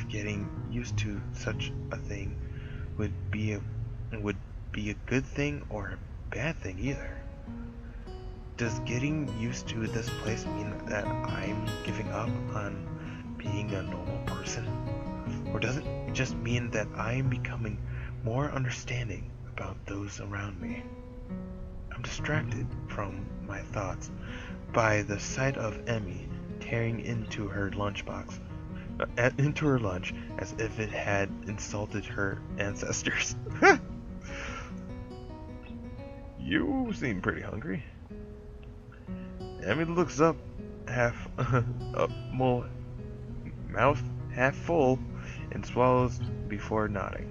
if getting used to such a thing would be a good thing or a bad thing either. Does getting used to this place mean that I'm giving up on being a normal person? Or does it just mean that I'm becoming more understanding about those around me? I'm distracted from my thoughts by the sight of Emmy tearing into her lunch as if it had insulted her ancestors. You seem pretty hungry. Emmy looks up, mouth half full, and swallows before nodding.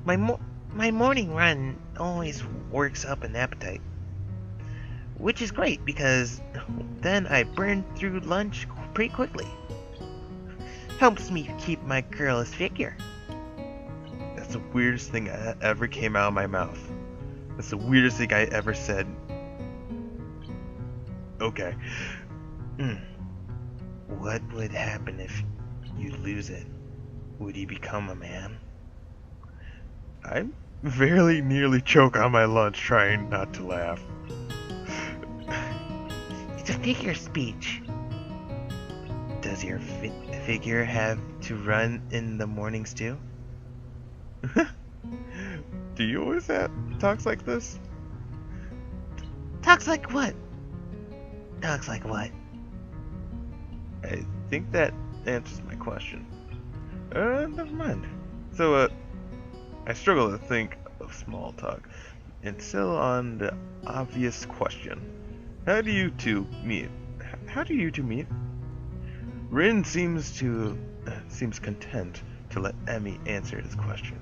My morning run always works up an appetite, which is great because then I burn through lunch pretty quickly. Helps me keep my girlish figure. That's the weirdest thing that ever came out of my mouth. That's the weirdest thing I ever said. Okay. What would happen if you lose it? Would you become a man? I very nearly choke on my lunch trying not to laugh. It's a figure speech. Does your figure have to run in the mornings too? Do you always have talks like this? Talks like what? Talks like what? I think that answers my question. Never mind. So, I struggle to think of small talk, and still on the obvious question. How do you two meet? Rin seems content to let Emmy answer this question.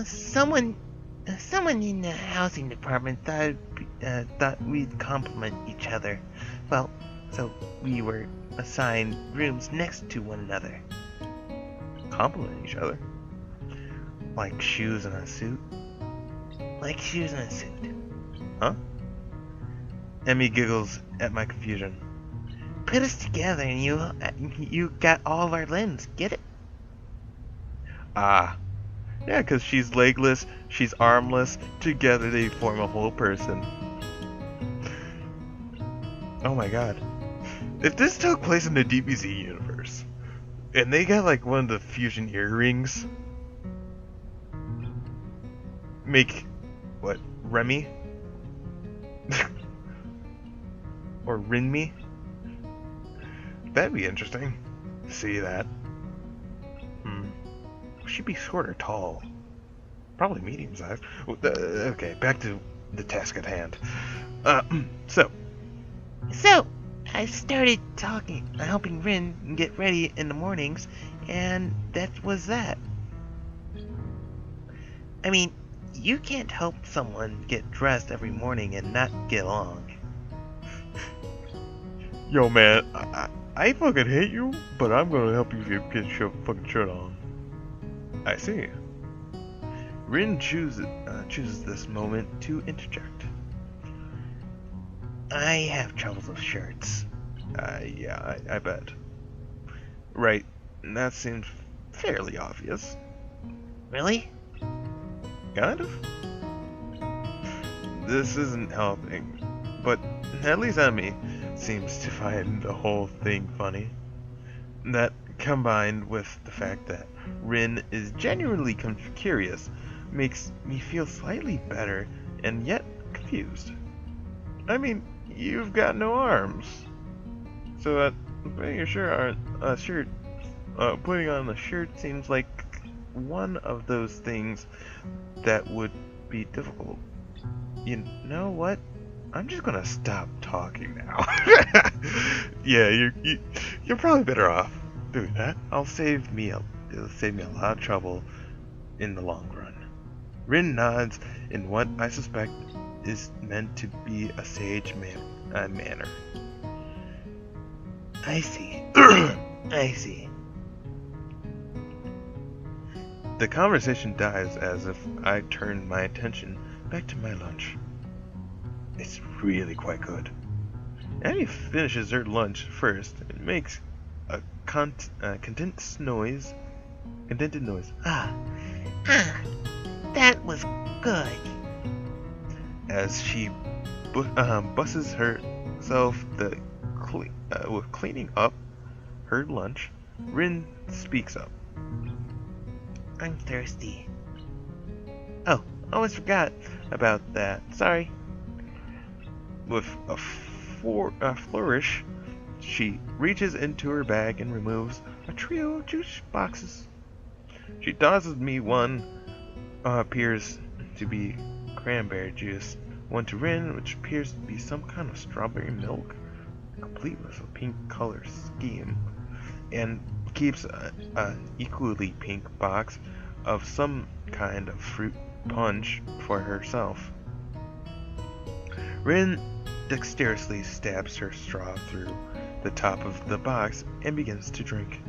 Someone in the housing department thought we'd complement each other. Well, so we were assigned rooms next to one another. Compliment each other? Like shoes and a suit? Like shoes and a suit. Huh? Emmy giggles at my confusion. Put us together and you got all of our limbs, get it? Ah. Yeah, because she's legless, she's armless, together they form a whole person. Oh my god. If this took place in the DBZ universe, and they got like one of the fusion earrings, make, what, Remy? Or Rinme? That'd be interesting. See that. She'd be short or tall. Probably medium size. Okay, back to the task at hand. So I started helping Rin get ready in the mornings, and that was that. I mean, you can't help someone get dressed every morning and not get along. Yo, man, I fucking hate you, but I'm gonna help you get your fucking shirt on. I see. Rin chooses this moment to interject. I have trouble with shirts. Yeah, I bet. Right, that seems fairly obvious. Really? Kind of. This isn't helping, but at least Emmy seems to find the whole thing funny. That, combined with the fact that Rin is genuinely curious, makes me feel slightly better and yet confused. I mean, you've got no arms, so putting on a shirt seems like one of those things that would be difficult. You know what? I'm just gonna stop talking now. Yeah, you're probably better off doing that. It'll save me a lot of trouble in the long run. Rin nods in what I suspect is meant to be a sage manner. I see. I see. The conversation dies as if I turn my attention back to my lunch. It's really quite good. Annie finishes her lunch first and makes a condensed noise. Contented noise. That was good. As she busses herself with cleaning up her lunch, Rin speaks up. I'm thirsty. Oh, almost forgot about that. Sorry. With a flourish, she reaches into her bag and removes a trio of juice boxes. She tosses me one, appears to be cranberry juice, one to Rin, which appears to be some kind of strawberry milk, complete with a pink color scheme, and keeps a equally pink box of some kind of fruit punch for herself. Rin dexterously stabs her straw through the top of the box and begins to drink.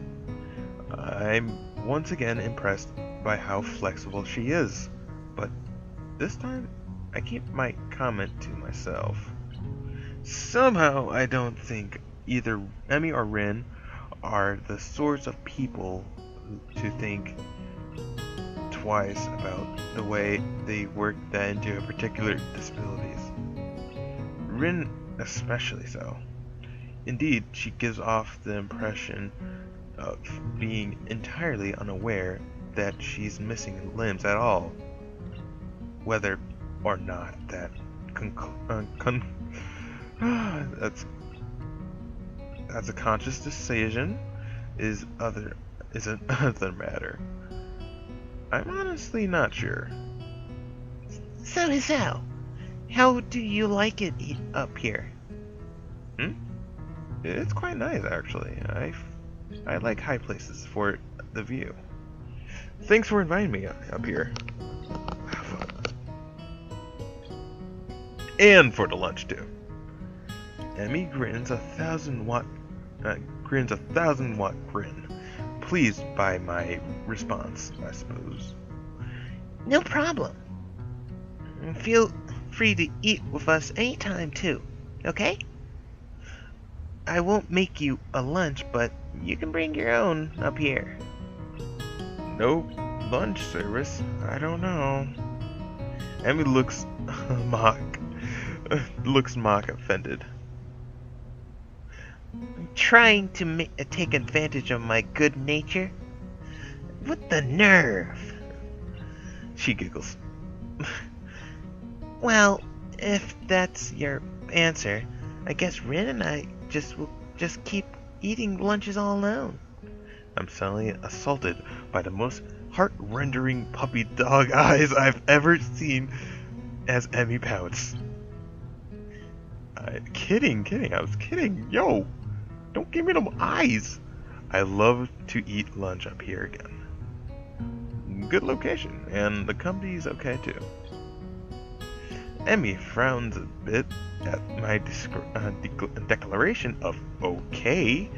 I'm once again impressed by how flexible she is, but this time I keep my comment to myself. Somehow I don't think either Emmy or Rin are the sorts of people to think twice about the way they work that into a particular disabilities. Rin especially so. Indeed, she gives off the impression of being entirely unaware that she's missing limbs at all. Whether or not that that's a conscious decision is another matter. I'm honestly not sure. So, how do you like it up here? It's quite nice, actually. I like high places for the view. Thanks for inviting me up here. Have fun. And for the lunch too. Emmy grins a 1,000-watt grin, pleased by my response, I suppose. No problem. Feel free to eat with us anytime too, okay? I won't make you a lunch, but you can bring your own up here. No lunch service? I don't know. Emmy looks mock offended. Trying to take advantage of my good nature? What the nerve! She giggles. Well, if that's your answer, I guess Rin and I will just keep eating lunches all alone. I'm suddenly assaulted by the most heart-rendering puppy dog eyes I've ever seen as Emmy pouts. Kidding, I was kidding. Yo, don't give me them eyes. I love to eat lunch up here again. Good location, and the company's okay too. Emmy frowns a bit at my declaration of okay,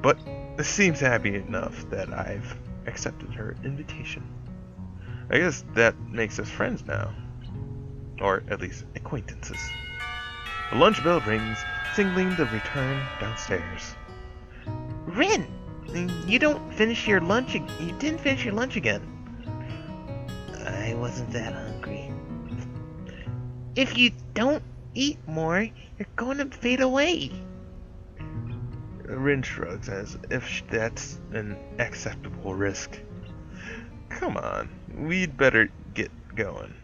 but seems happy enough that I've accepted her invitation. I guess that makes us friends now. Or at least acquaintances. The lunch bell rings, signaling the return downstairs. Rin! You didn't finish your lunch again. I wasn't that hungry. If you don't eat more, you're going to fade away. Rin shrugs as if that's an acceptable risk. Come on, we'd better get going.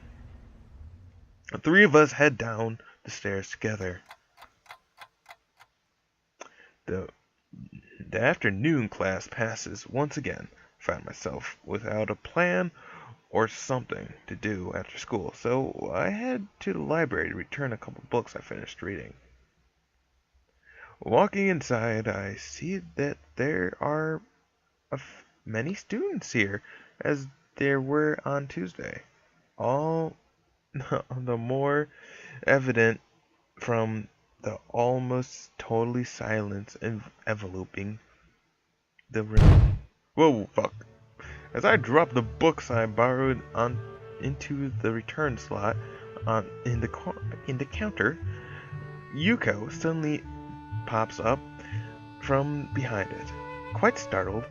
The three of us head down the stairs together. The afternoon class passes once again. I found myself without a plan or something to do after school, so I head to the library to return a couple books I finished reading. Walking inside, I see that there are many students here, as there were on Tuesday. All the more evident from the almost totally silence enveloping the room. Whoa, fuck. As I drop the books I borrowed into the return slot in the counter, Yuko suddenly pops up from behind it, quite startled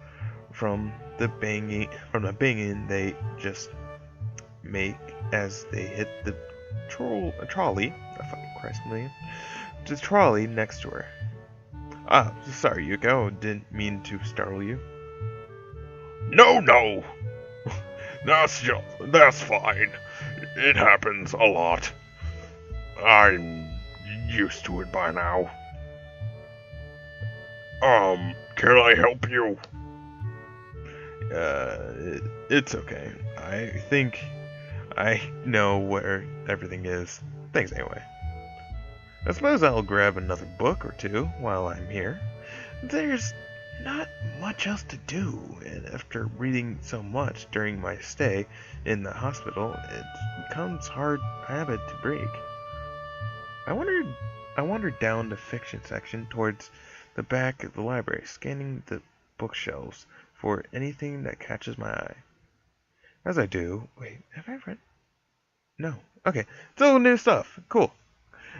from the banging they just make as they hit the trolley. Oh, fucking Christ, man. The trolley next to her. Ah, sorry, Yuko. Didn't mean to startle you. No. That's fine. It happens a lot. I'm used to it by now. Can I help you? It's okay. I think I know where everything is. Thanks anyway. I suppose I'll grab another book or two while I'm here. There's not much else to do, and after reading so much during my stay in the hospital, it becomes a hard habit to break. I wandered down the fiction section towards the back of the library, scanning the bookshelves for anything that catches my eye. As I do, wait, have I read? No. Okay, still new stuff. Cool.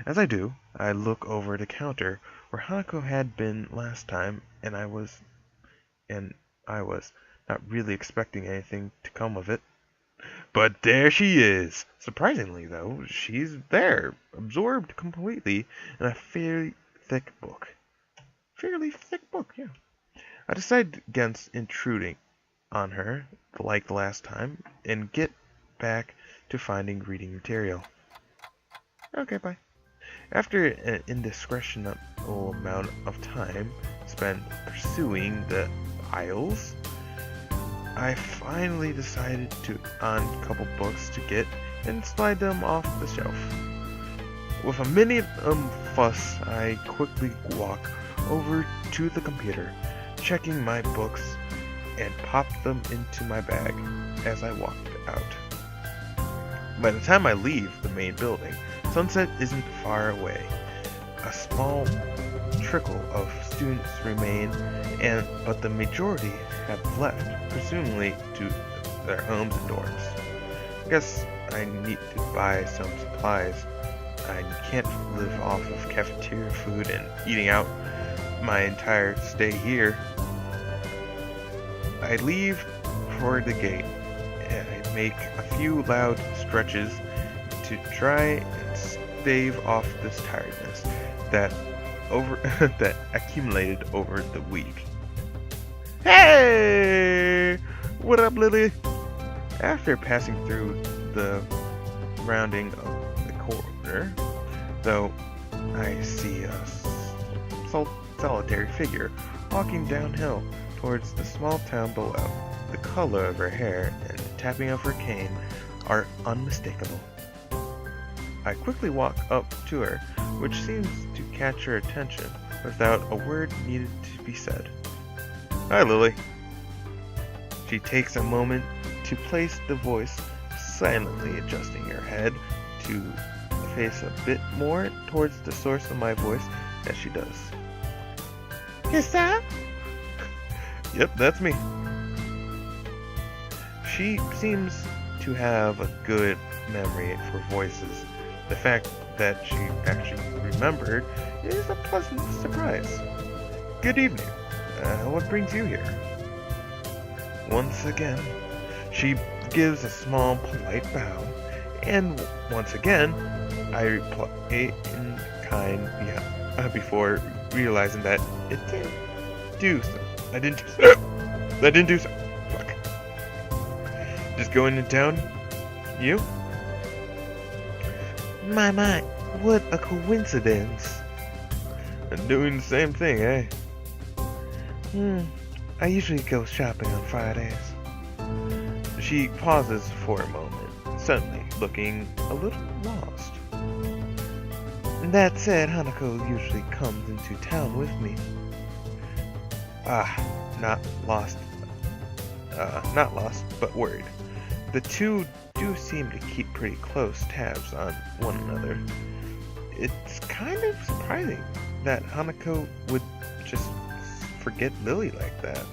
As I do, I look over the counter where Hanako had been last time, and I was not really expecting anything to come of it. But there she is! Surprisingly, though, she's there, absorbed completely in a fairly thick book. Yeah. I decided against intruding on her like the last time and get back to finding reading material. Okay, bye. After an indiscretionable amount of time spent pursuing the aisles, I finally decided on a couple books to get and slide them off the shelf. With a minimum fuss, I quickly walk over to the computer, checking my books, and pop them into my bag as I walked out. By the time I leave the main building, sunset isn't far away. A small trickle of students remain, but the majority have left, presumably to their homes and dorms. I guess I need to buy some supplies. I can't live off of cafeteria food and eating out my entire stay here. I leave for the gate, and I make a few loud stretches to try and stave off this tiredness that accumulated over the week. Hey! What up, Lilly? After passing through the rounding of the corner, though, I see a solitary figure walking downhill towards the small town below. The color of her hair and the tapping of her cane are unmistakable. I quickly walk up to her, which seems to catch her attention without a word needed to be said. Hi, Lilly. She takes a moment to place the voice, silently adjusting her head to face a bit more towards the source of my voice as she does. Is that? Yep, that's me. She seems to have a good memory for voices. The fact that she actually remembered is a pleasant surprise. Good evening. What brings you here? Once again, she gives a small, polite bow, and once again, I reply in kind before realizing that it didn't do so. I didn't do so. Fuck. Just going to town? You? My, what a coincidence. I'm doing the same thing, eh? I usually go shopping on Fridays. She pauses for a moment, suddenly looking a little lost. That said, Hanako usually comes into town with me. Not lost, but worried. The two do seem to keep pretty close tabs on one another. It's kind of surprising that Hanako would just forget Lilly like that.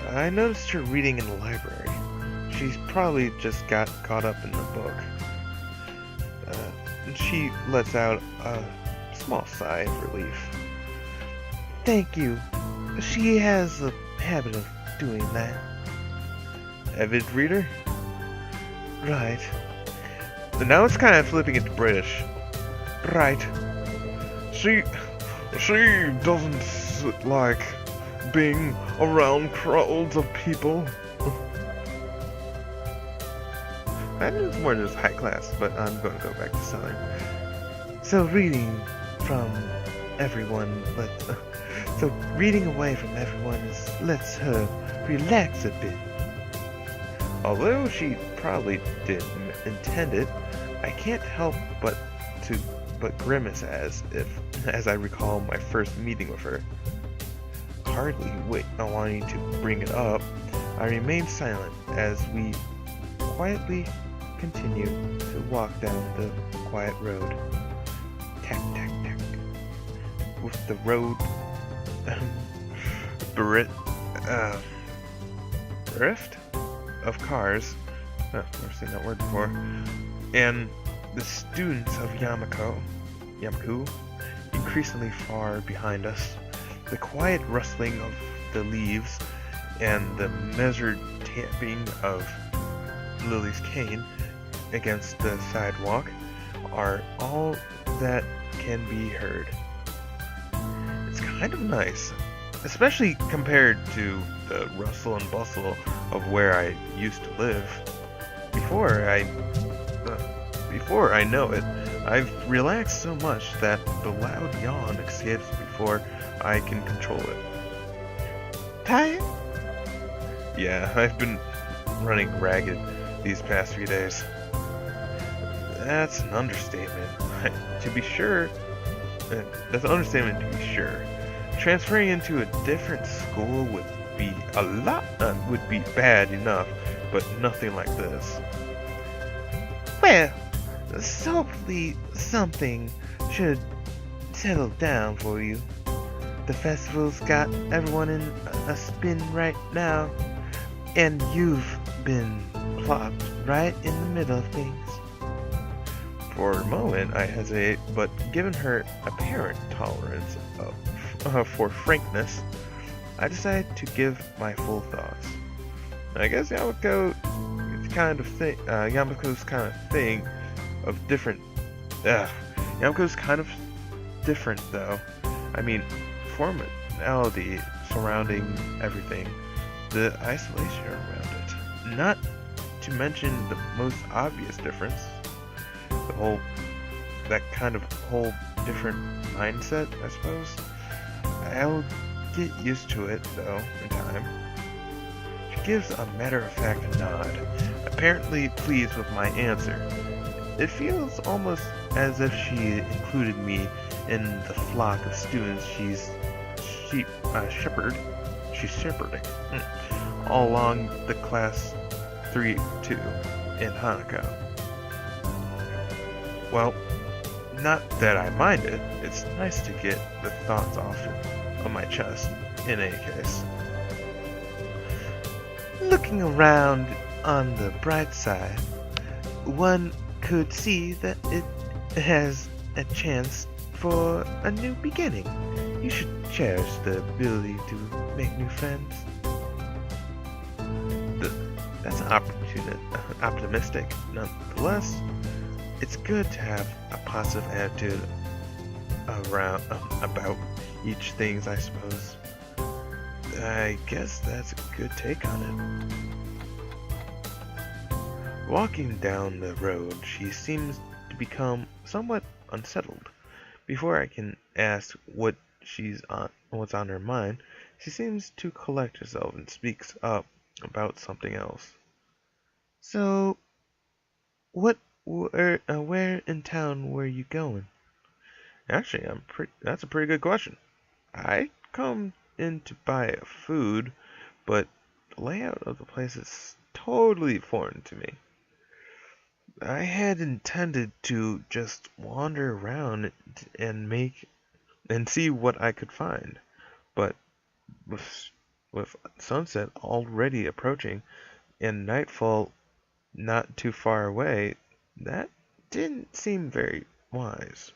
I noticed her reading in the library. She's probably just got caught up in the book. She lets out a small sigh of relief. Thank you. She has a habit of doing that. Avid reader? Right. Now it's kind of flipping into British. Right. She doesn't like being around crowds of people. I knew it's more just high class, but I'm going to go back to Southern. So reading from everyone so reading away from everyone lets her relax a bit. Although she probably didn't intend it, I can't help but grimace as I recall my first meeting with her. Hardly wanting to bring it up, I remain silent as we quietly continue to walk down the quiet road. Tack, tack, tack. With the road drift of cars. Never seen that word before. And the students of Yamaku, increasingly far behind us. The quiet rustling of the leaves and the measured tapping of Lilly's cane against the sidewalk are all that can be heard. It's kind of nice, especially compared to the rustle and bustle of where I used to live. Before I know it, I've relaxed so much that the loud yawn escapes before I can control it. Tired? Yeah, I've been running ragged these past few days. That's an understatement. To be sure, that's an understatement to be sure. Transferring into a different school would be bad enough, but nothing like this. Well, hopefully something should settle down for you. The festival's got everyone in a spin right now, and you've been plopped right in the middle of things. For a moment, I hesitate, but given her apparent tolerance for frankness, I decide to give my full thoughts. I guess Yamaku's kind of thing of different. Yamaku's kind of different, though. I mean, formality surrounding everything, the isolation around it. Not to mention the most obvious difference, that kind of whole different mindset, I suppose. I'll get used to it, though, in time. She gives a matter-of-fact nod, apparently pleased with my answer. It feels almost as if she included me in the flock of students she's shepherding all along the class 3-2 in Hanako. Well, not that I mind it. It's nice to get the thoughts off of my chest, in any case. Looking around on the bright side, one could see that it has a chance for a new beginning. You should cherish the ability to make new friends. That's optimistic. Nonetheless, it's good to have a positive attitude about each thing, I suppose. I guess that's a good take on it. Walking down the road, she seems to become somewhat unsettled. Before I can ask what's on her mind, she seems to collect herself and speaks up about something else. So, where in town were you going? Actually, that's a pretty good question. I come in to buy food, but the layout of the place is totally foreign to me. I had intended to just wander around and see what I could find, but with sunset already approaching and nightfall not too far away, that didn't seem very wise.